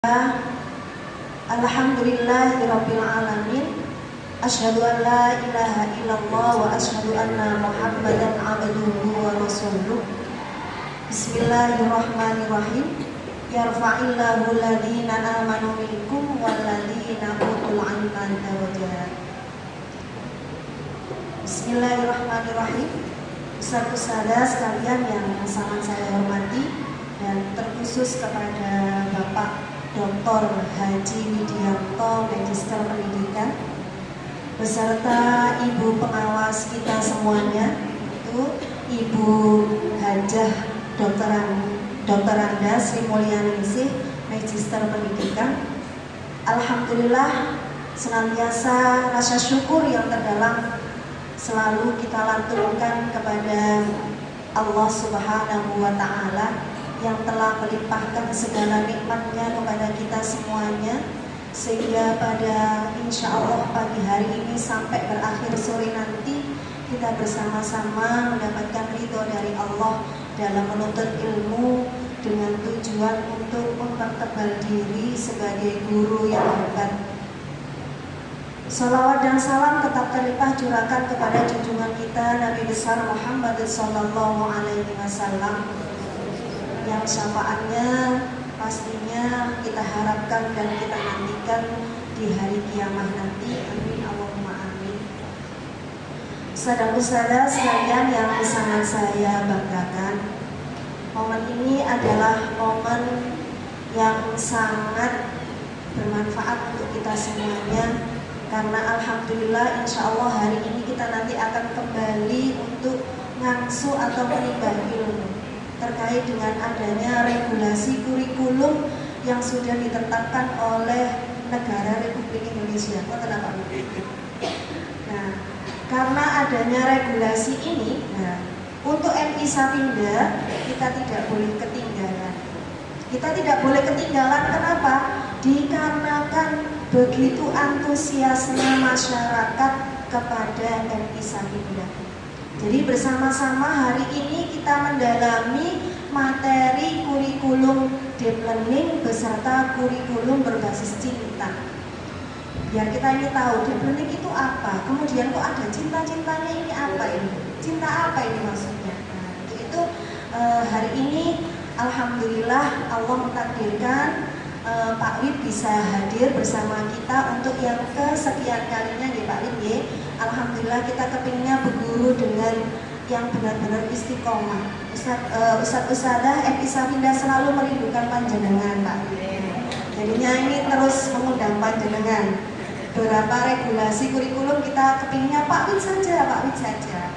Alhamdulillahirabbil alamin. Asyhadu an la ilaha illallah wa asyhadu anna Muhammadan abduhu wa rasuluh. Bismillahirrahmanirrahim. Yarfa'illahu alladhina amanu minkum walladhina utul ilma darajat. Bismillahirrahmanirrahim. Ustaz-ustazah sekalian yang sangat saya hormati, dan terkhusus kepada Bapak Dr. Haji Widianto, Magister Pendidikan, beserta Ibu pengawas kita semuanya, itu Ibu Hajah Dr. Anda Sri Mulyaningsih, Magister Pendidikan. Alhamdulillah, senantiasa rasa syukur yang terdalam selalu kita lantunkan kepada Allah Subhanahu wa Ta'ala yang telah melimpahkan segala nikmatnya kepada kita semuanya, sehingga pada insya Allah pagi hari ini sampai berakhir sore nanti kita bersama-sama mendapatkan ridho dari Allah dalam menuntut ilmu dengan tujuan untuk mempertebal diri sebagai guru yang hebat. Salawat dan salam tetap terlimpah curahkan kepada junjungan kita Nabi besar Muhammad sallallahu alaihi wasallam, yang syafaatnya pastinya kita harapkan dan kita nantikan di hari kiamat nanti. Amin Allahumma amin. Saudara-saudara sekalian yang sangat saya banggakan, momen ini adalah momen yang sangat bermanfaat untuk kita semuanya, karena alhamdulillah insya Allah hari ini kita nanti akan kembali untuk ngangsu atau menimba ilmu terkait dengan adanya regulasi kurikulum yang sudah ditetapkan oleh negara Republik Indonesia. Nah, karena adanya regulasi ini, untuk MI Sapinda kita tidak boleh ketinggalan. Kita tidak boleh ketinggalan, kenapa? Dikarenakan begitu antusiasnya masyarakat kepada MI Sapinda. Jadi bersama-sama hari ini kita mendalami materi kurikulum deep learning beserta kurikulum berbasis cinta. Biar kita ini tahu deep learning itu apa, kemudian kok ada cinta-cintanya, ini apa ini? Cinta apa ini maksudnya? Nah, untuk itu hari ini alhamdulillah Allah mentakdirkan Pak Wid bisa hadir bersama kita untuk yang kesekian kalinya ya Pak Wid ya. Alhamdulillah kita kepingnya berguru dengan yang benar-benar istiqomah. Ustaz-ustazah MI Sapinda selalu merindukan panjenengan Pak Wid. Jadinya ini terus mengundang panjenengan. Beberapa regulasi kurikulum kita kepingnya Pak Wid saja, Pak Wid saja.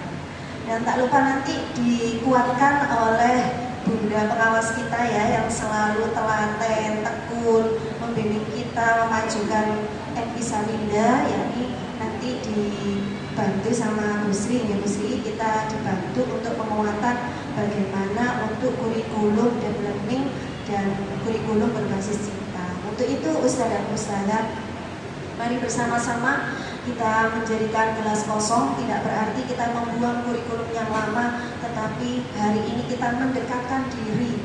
Dan tak lupa nanti dikuatkan oleh Bunda pengawas kita ya, yang selalu telaten, tekun, membimbing kita, memajukan MI Sapinda, yakni nanti dibantu sama Bu Sri, ya Bu Sri, kita dibantu untuk penguatan bagaimana untuk kurikulum deep learning dan kurikulum berbasis cinta. Untuk itu Ustaz dan Ustazah, mari bersama-sama kita menjadikan gelas kosong, tidak berarti kita membuang kurikulum yang lama, tetapi hari ini kita mendekatkan diri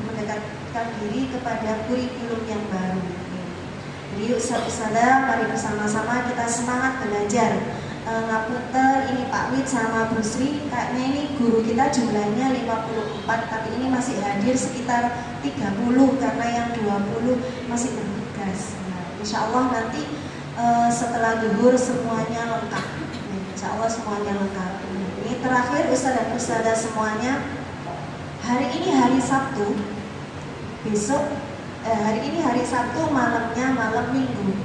kepada kurikulum yang baru. Jadi Ustaz-ustazah, mari bersama-sama kita semangat belajar. Ngapunten, ini Pak Wid sama Bu Sri, kayaknya ini guru kita jumlahnya 54, tapi ini masih hadir sekitar 30 karena yang 20 masih bertugas. Nah, insya Allah nanti setelah zuhur semuanya lengkap. Insya Allah semuanya lengkap. Ini terakhir Ustaz dan Ustazah semuanya, hari ini hari Sabtu, besok hari ini hari Sabtu, malamnya malam Minggu.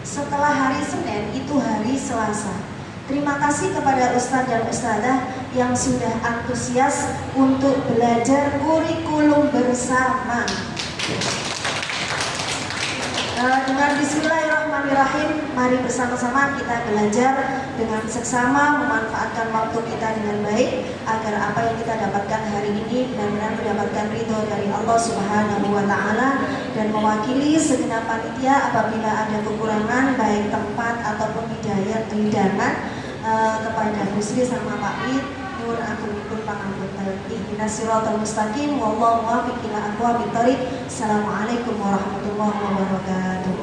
Setelah hari Senin itu hari Selasa. Terima kasih kepada Ustaz dan Ustazah yang sudah antusias untuk belajar kurikulum bersama. Dengan bismillahirrahmanirrahim, mari bersama-sama kita belajar dengan seksama, memanfaatkan waktu kita dengan baik, agar apa yang kita dapatkan hari ini benar-benar mendapatkan ridho dari Allah Subhanahu wa Ta'ala, dan mewakili segenap panitia apabila ada kekurangan baik tempat ataupun hidangan kepada Bu Sri sama Pak Wid. Nur akunipun pangapunten. Ihdinas siratal mustaqim wallahu muwaffiq ila aqwamit thoriq. Assalamualaikum warahmatullahi wabarakatuh. warahmatullahi wabarakatuh.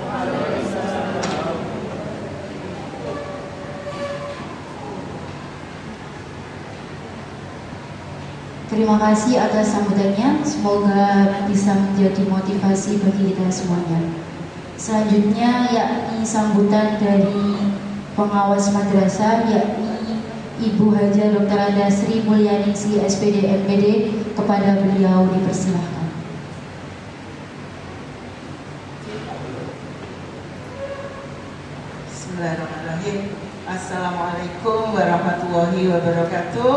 Terima kasih atas sambutannya, semoga bisa menjadi motivasi bagi kita semuanya. Selanjutnya yakni sambutan dari pengawas madrasah, yakni Ibu Haja Dr. Anda Sri Mulyaningsi SPD MPD, kepada beliau dipersilahkan. Bismillahirrahmanirrahim. Assalamualaikum warahmatullahi wabarakatuh.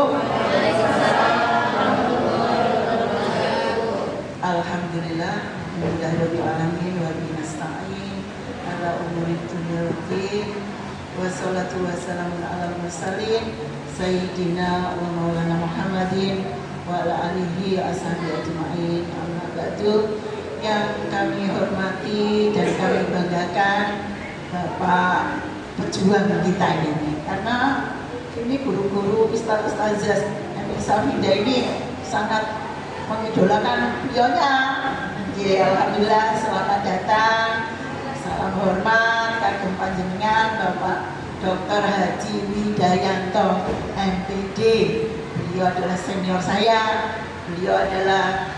Alhamdulillah, alhamdulillahirabbil alamin wa bihi nasta'in ala umuri dunya waddin. Wassalatu wassalamu ala mursalin sayyidina wa maulana Muhammadin wa ala alihi ashabihi ajma'in. Amma ba'du. Yang kami hormati dan kami banggakan Bapak pejuang kita ini, karena ini guru-guru ustaz-ustazah MI Safinda ini sangat mengidolakan beliaunya. Alhamdulillah, selamat datang, salam hormat kagem panjenengan Bapak Dr. Haji Widayanto MPD. Beliau adalah senior saya, beliau adalah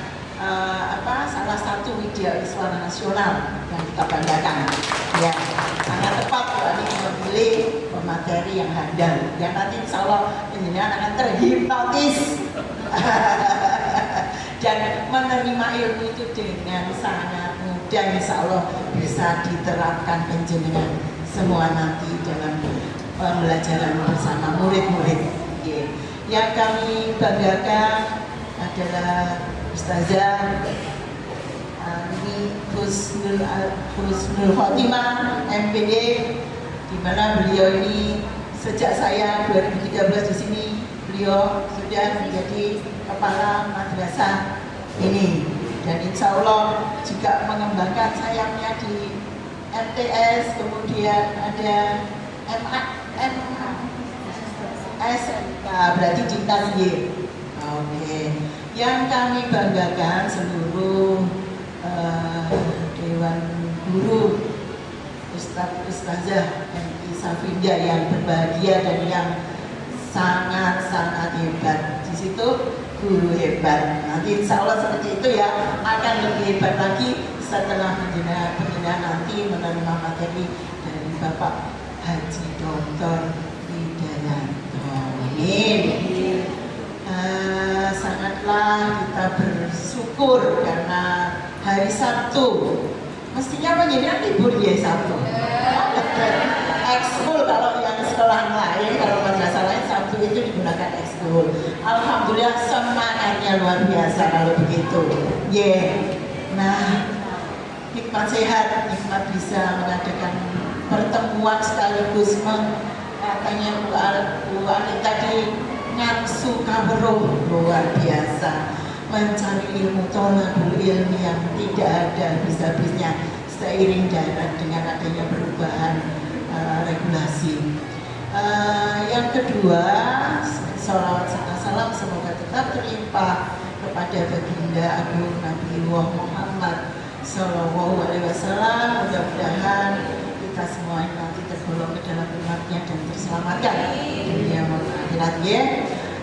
salah satu widyaswara nasional yang kita banggakan. Ya, sangat tepat kalau ini memilih pemateri yang handal, yang nanti insya Allah penjenengan akan terhipnotis dan menerima ilmu itu dengan sangat mudah, insya Allah bisa diterapkan penjenengan semua nanti dalam pembelajaran bersama murid-murid. Yang kami banggakan adalah Ustazah ini Husnul Khotimah MPD, di mana beliau ini sejak saya 2013 di sini beliau sudah menjadi kepala madrasah ini, dan insya Allah juga mengembangkan sayapnya di MTS, kemudian ada SMK, berarti Cinta Sih. Oke. Yang kami banggakan seluruh Dewan Guru, Ustazah MI Safinda yang berbahagia dan yang sangat-sangat hebat. Di situ guru hebat. Nanti insya Allah seperti itu ya, akan lebih hebat lagi setelah penjenengan nanti menerima materi dari Bapak Haji Dr. Widayanto. Amin. Sangatlah kita bersyukur karena hari Sabtu mestinya penjenengan libur ya Sabtu. Ekskul kalau yang sekolah lain, kalau madrasah lain Sabtu itu digunakan ekskul. Alhamdulillah semangatnya luar biasa kalau begitu. Nah, hikmat sehat, hikmat bisa mengadakan pertemuan sekaligus katanya Bu Ali tadi ngapsu kabroh, luar biasa mencari ilmu, tolabul ilmi yang tidak ada habis-habisnya seiring dengan adanya perubahan regulasi. Yang kedua, salawat serta salam semoga tetap terlimpah kepada baginda agung Nabi Muhammad Sallallahu Alaihi Wasallam. Mudah-mudahan kita semua nanti tergolong ke dalam umatnya dan terselamatkan dunia maupun akhirat.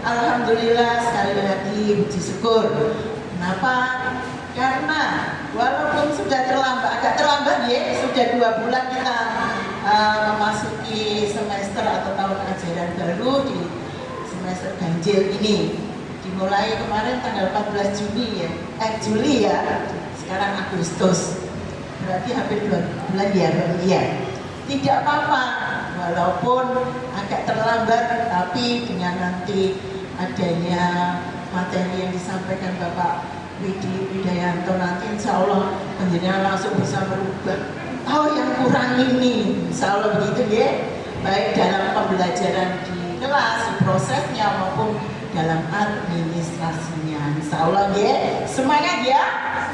Alhamdulillah, sekali lagi puji syukur. Kenapa? Karena walaupun sudah agak terlambat sudah 2 bulan kita memasuki semester atau tahun ajaran baru di semester ganjil ini. Dimulai kemarin tanggal 14 Juli ya. Sekarang Agustus. Berarti hampir 2 bulan ya. Tidak apa-apa, walaupun agak terlambat, tapi dengan nanti adanya materi yang disampaikan Bapak Widayanto nanti insya Allah penjenengan langsung bisa merubah yang kurang ini, insya Allah begitu baik dalam pembelajaran di kelas, di prosesnya maupun dalam administrasinya, insya Allah semangat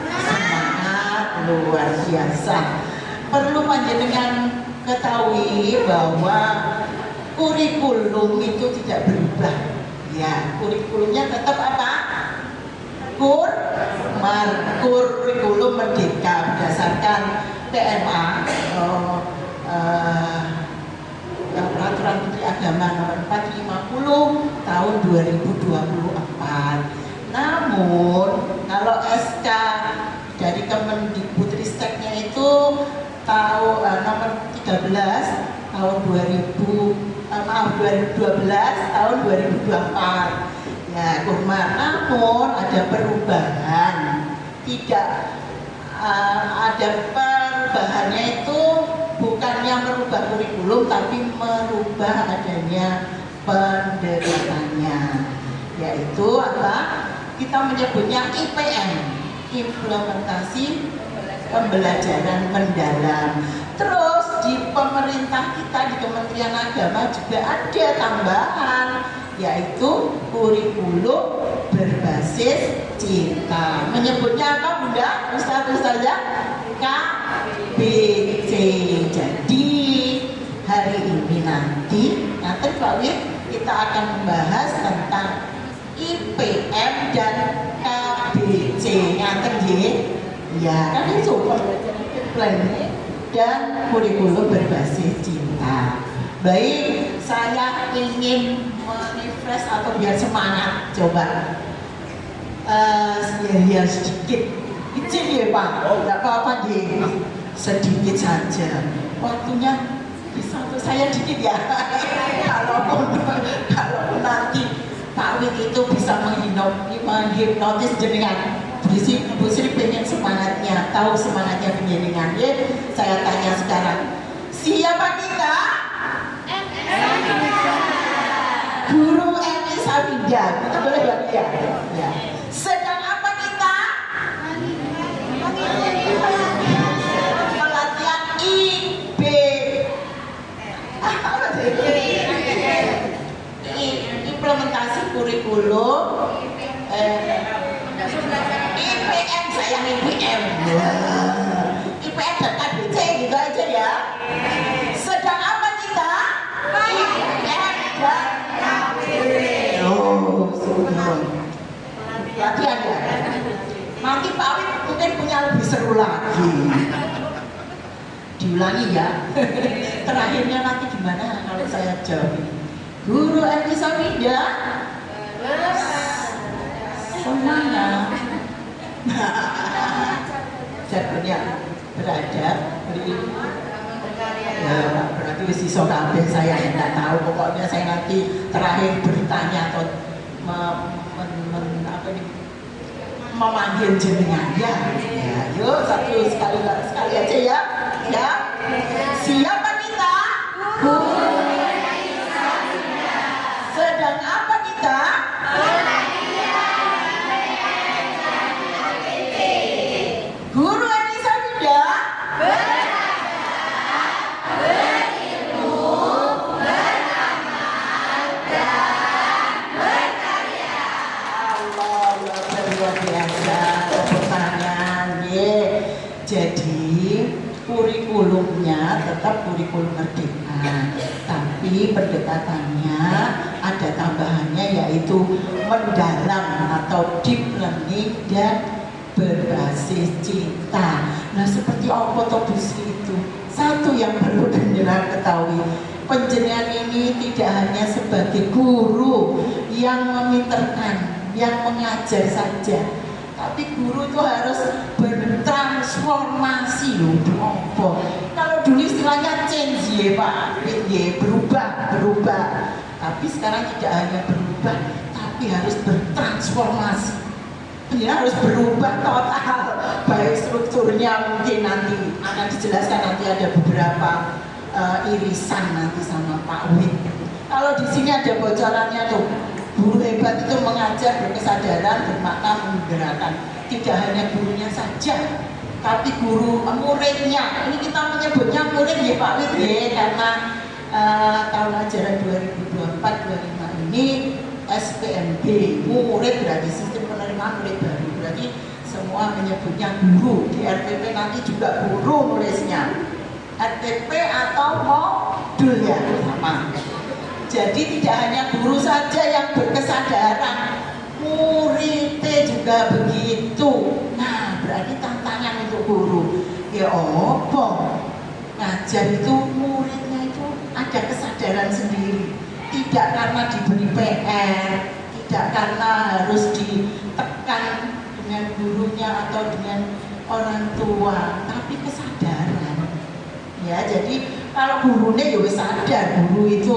semangat luar biasa. Perlu panjenengan ketahui bahwa kurikulum itu tidak berubah. Kurikulumnya tetap apa? Gemar kurikulum merdeka berdasarkan PMA Peraturan Menteri Agama Nomor 450 tahun 2024. Namun kalau SK dari Kemendikbudristeknya itu nomor 13 tahun 2012 tahun 2024. Ya, Kumar. Namun ada perubahan. Tidak ada perubahannya itu bukannya merubah kurikulum tapi merubah adanya pendekatannya. Yaitu apa? Kita menyebutnya IPM, implementasi pembelajaran mendalam. Terus di pemerintah kita di Kementerian Agama juga ada tambahan, yaitu kurikulum berbasis cinta. Menyebutnya apa Bunda? Ustazah? KBC. Jadi hari ini nanti Pak Wid, kita akan membahas tentang IPM dan KBC. Ngaten nggih? Ya, kan itu pembelajaran plan dan kurikulum berbasis cinta. Baik, saya ingin menrefresh atau biar semangat, coba ya sedikit izin ya Pak, nggak apa-apa deh, sedikit saja. Waktunya bisa untuk saya dikit ya. Kalaupun nanti Pak Wid itu bisa menghipnotis jenengan. Bu Sri pengen semangatnya, tahu semangatnya penjenengan. Ya, saya tanya sekarang, siapa kita? Guru MI Safida, itu boleh bagi ya? Ya. Sedang apa kita? Pelatihan IB. Implementasi kurikulum IPM, sayang IPM. IPM dan KBC gitu aja ya. Sedang apa kita? IPM dan KBC. Oh, semua. Latihan ya. Nanti Pak Wid mungkin punya lebih seru lagi. Diulangi ya. Terakhirnya nanti gimana kalau saya jawab ini? Guru MI Safida. Semangat. Jadinya beradab, ya berarti sisa kabeh saya tidak tahu. Pokoknya saya nanti terakhir bertanya atau memanggil jenengan ya. Ya, yuk sekali aja ya. Ya. Siapa kita? Sedang apa kita? Guru MI Safida berilmu, beramal, dan berkarya. Allah luar biasa. Tepuk tangan. Jadi kurikulumnya tetap kurikulum merdeka, tapi pendekatannya ada tambahannya, yaitu mendalam atau deep learning dan berbasis cinta. Nah, seperti apa tobusi itu? Satu yang perlu penjenengan ketahui, penjenengan ini tidak hanya sebagai guru yang meminterkan, yang mengajar saja, tapi guru itu harus bertransformasi loh. Kalau dulu istilahnya change ya Pak, berubah. Tapi sekarang tidak hanya berubah, tapi harus bertransformasi. Dia harus berubah total, baik strukturnya mungkin nanti akan dijelaskan, nanti ada beberapa irisan nanti sama Pak Wid. Kalau di sini ada bocorannya tuh, guru hebat itu mengajar berkesadaran, bermakna, menggerakkan. Tidak hanya gurunya saja, tapi guru muridnya. Ini kita menyebutnya murid ya Pak Wid ya, karena tahun ajaran 2024-2025 ini SPMB, murid berarti sistem penerimaan murid baru, berarti semua menyebutnya guru. Di RTP nanti juga guru nulisnya, RTP atau modul ya sama. Jadi tidak hanya guru saja yang berkesadaran, muridnya juga begitu. berarti tantangan untuk guru. Ya opo, ngajar itu muridnya itu ada kesadaran sendiri, tidak karena diberi PR, tidak karena harus ditekan dengan gurunya atau dengan orang tua, tapi kesadaran. Ya, jadi kalau gurunya ya wis sadar, guru itu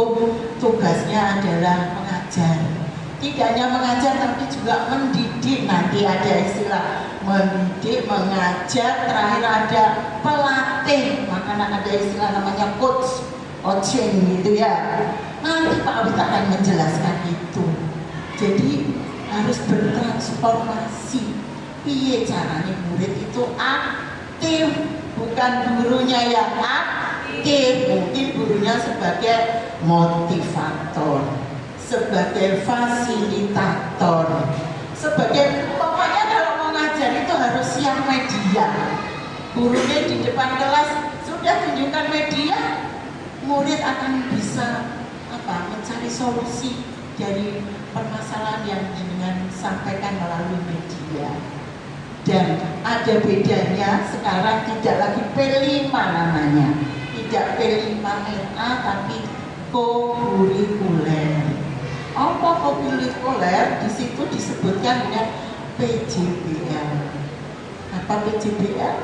tugasnya adalah mengajar. Tidak hanya mengajar tapi juga mendidik. Nanti ada istilah mendidik, mengajar, terakhir ada pelatih. Makanya ada istilah namanya coaching gitu ya. Nanti Pak Awit akan menjelaskan itu. Jadi harus bertransformasi. Piye caranya murid itu aktif, bukan gurunya yang aktif. Mungkin gurunya sebagai motivator, sebagai fasilitator, sebagai pokoknya kalau mau ngajar itu harus siap media. Gurunya di depan kelas sudah tunjukkan media, murid akan bisa mencari solusi dari permasalahan yang dengan sampaikan melalui media. Dan ada bedanya sekarang tidak lagi P5 namanya, tidak P5RA tapi co-kurikuler. Apa co-kurikuler? Di situ disebutkan dengan PJBL. Apa PJBL?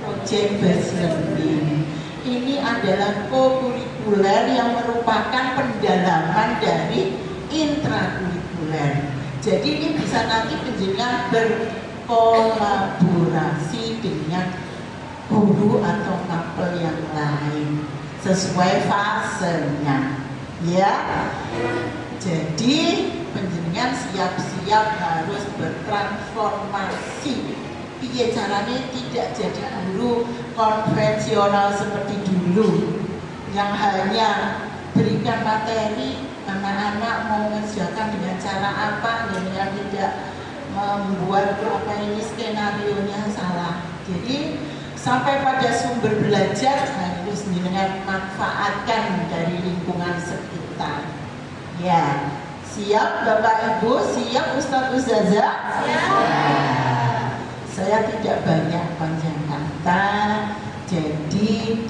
Project Based Learning. Ini adalah co-kurikuler yang merupakan pendalaman dari intrakurikuler. Jadi ini bisa nanti penjenengan berkolaborasi dengan guru atau mapel yang lain sesuai fasenya, ya. Jadi penjenengan siap-siap harus bertransformasi. Piye caranya tidak jadi guru konvensional seperti dulu yang hanya berikan materi, anak-anak mau mengerjakan dengan cara apa dan yang tidak membuat skenario-nya salah. Jadi sampai pada sumber belajar harus dengan manfaatkan dari lingkungan sekitar. Ya, siap Bapak Ibu, siap Ustadz Ustazah? Siap. Saya tidak banyak panjang kata, jadi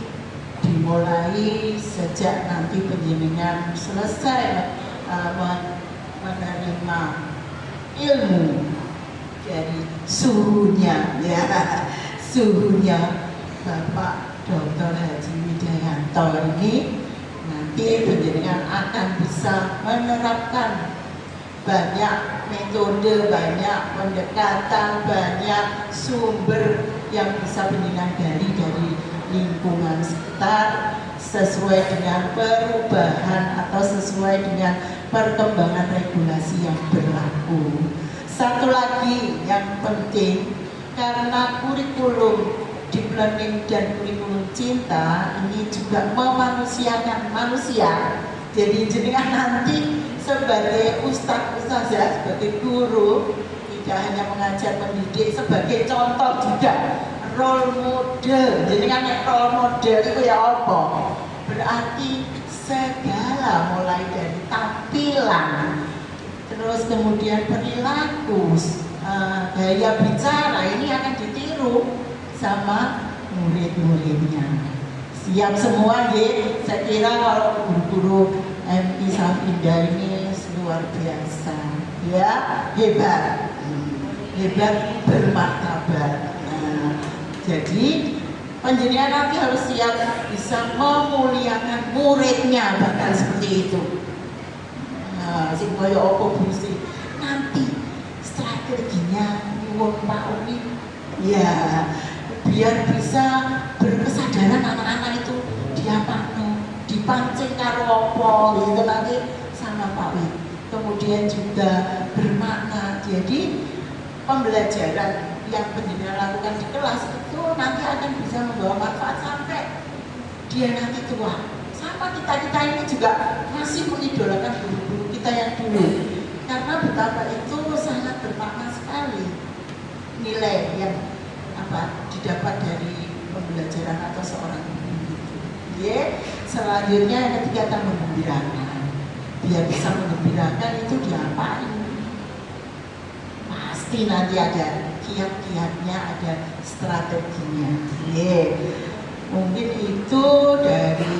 dimulai sejak nanti penjenengan selesai menerima ilmu dari suhunya, ya, suhunya Bapak Dr. Haji Wijayanto ini, nanti penjenengan akan bisa menerapkan banyak metode, banyak pendekatan, banyak sumber yang bisa penjenengan gali dari lingkungan sekitar sesuai dengan perubahan atau sesuai dengan perkembangan regulasi yang berlaku. Satu lagi yang penting, karena kurikulum deep learning dan kurikulum cinta ini juga memanusiakan manusia. Jadi jenengan nanti sebagai ustazah, sebagai guru, tidak hanya mengajar mendidik, sebagai contoh juga, role model. Jadi kan role model itu ya apa? Berarti segala mulai dari tampilan, terus kemudian perilaku, gaya bicara ini akan ditiru sama murid-muridnya. Siap semua ya, saya kira kalau guru-guru MI Safinda ini luar biasa, ya, hebat, hebat bermartabat. Jadi penjenengan nanti harus siap bisa memuliakan muridnya, bahkan seperti itu. Sing kaya apa busi nanti strateginya nyuwun Pak Umi, ya, biar bisa berkesadaran anak-anak itu dipancing karo apa gitu nanti sama Pak Wi. Kemudian juga bermakna. Jadi pembelajaran yang penjenengan lakukan di kelas itu nanti akan bisa membawa manfaat sampai dia nanti tua. Sama kita ini juga masih mengidolakan guru-guru kita yang dulu, karena betapa itu sangat bermakna sekali nilai yang didapat dari pembelajaran atau seorang guru. Ya, selanjutnya yang ketiga akan menggembirakan. Biar bisa menggembirakan itu diapain? Pasti nanti ada kiat-kiatnya, ada strateginya. Mungkin itu dari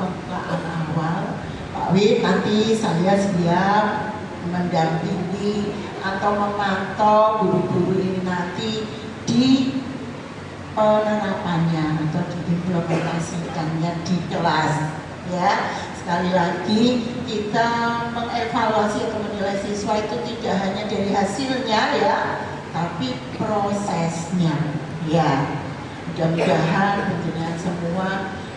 pembukaan awal. Pak Wid, nanti saya siap mendampingi atau memantau guru-guru ini nanti di penerapannya atau diimplementasikannya di kelas, ya. Sekali lagi kita mengevaluasi atau menilai siswa itu tidak hanya dari hasilnya, ya, tapi prosesnya, ya. Mudah-mudahan penjenengan semua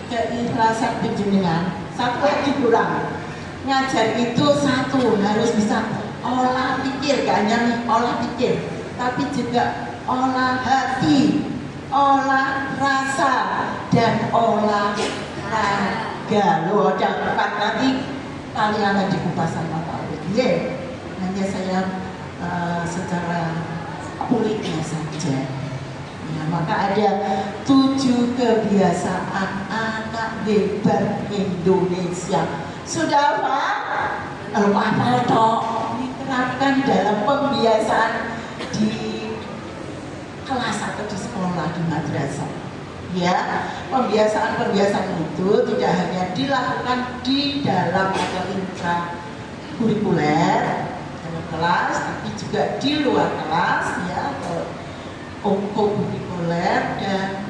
keikhlasan penjenengan. Satu lagi kurang, ngajar itu satu harus bisa olah pikir, gak hanya olah pikir, tapi juga olah hati, olah rasa, dan olah raga. Loh, ada empat nanti kalian akan dikupas sama Pak Wid. Hanya saya secara kulitnya saja. Ya, maka ada 7 kebiasaan anak hebat Indonesia. Sudah Pak? Kalau apa toh diterapkan dalam pembiasaan di kelas atau di sekolah, di madrasah. Ya, pembiasaan-pembiasaan itu tidak hanya dilakukan di dalam atau intrakurikuler dalam kelas, tapi juga di luar kelas, ya, atau kurikuler dan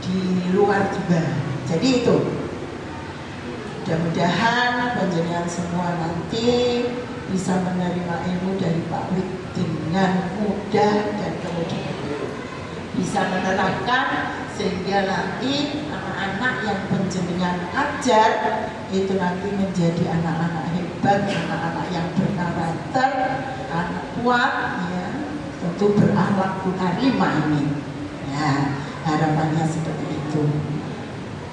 di luar juga. Jadi itu. Mudah-mudahan penjenengan semua nanti bisa menerima ilmu dari Pak Wid dengan mudah dan kemudian bisa menerapkan, sehingga nanti anak-anak yang penjenengan ajar itu nanti menjadi anak-anak hebat, anak-anak yang berkarakter, anak kuat, ya, tentu berakhlak karimah ini. Ya, harapannya seperti itu.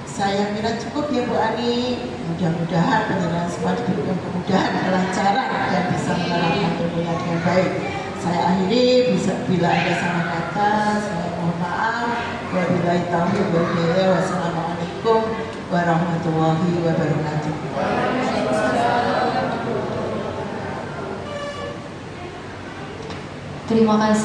Saya kira cukup ya Bu Ani. Mudah-mudahan penjenengan semua diberikan kemudahan, kelancaran, dan bisa menerapkan ilmunya dengan baik. Saya akhiri, bila ada salah kata, saya mohon maaf. Wabillahi taufiq wal hidayah. Wassalamualaikum warahmatullahi wabarakatuh. Terima kasih.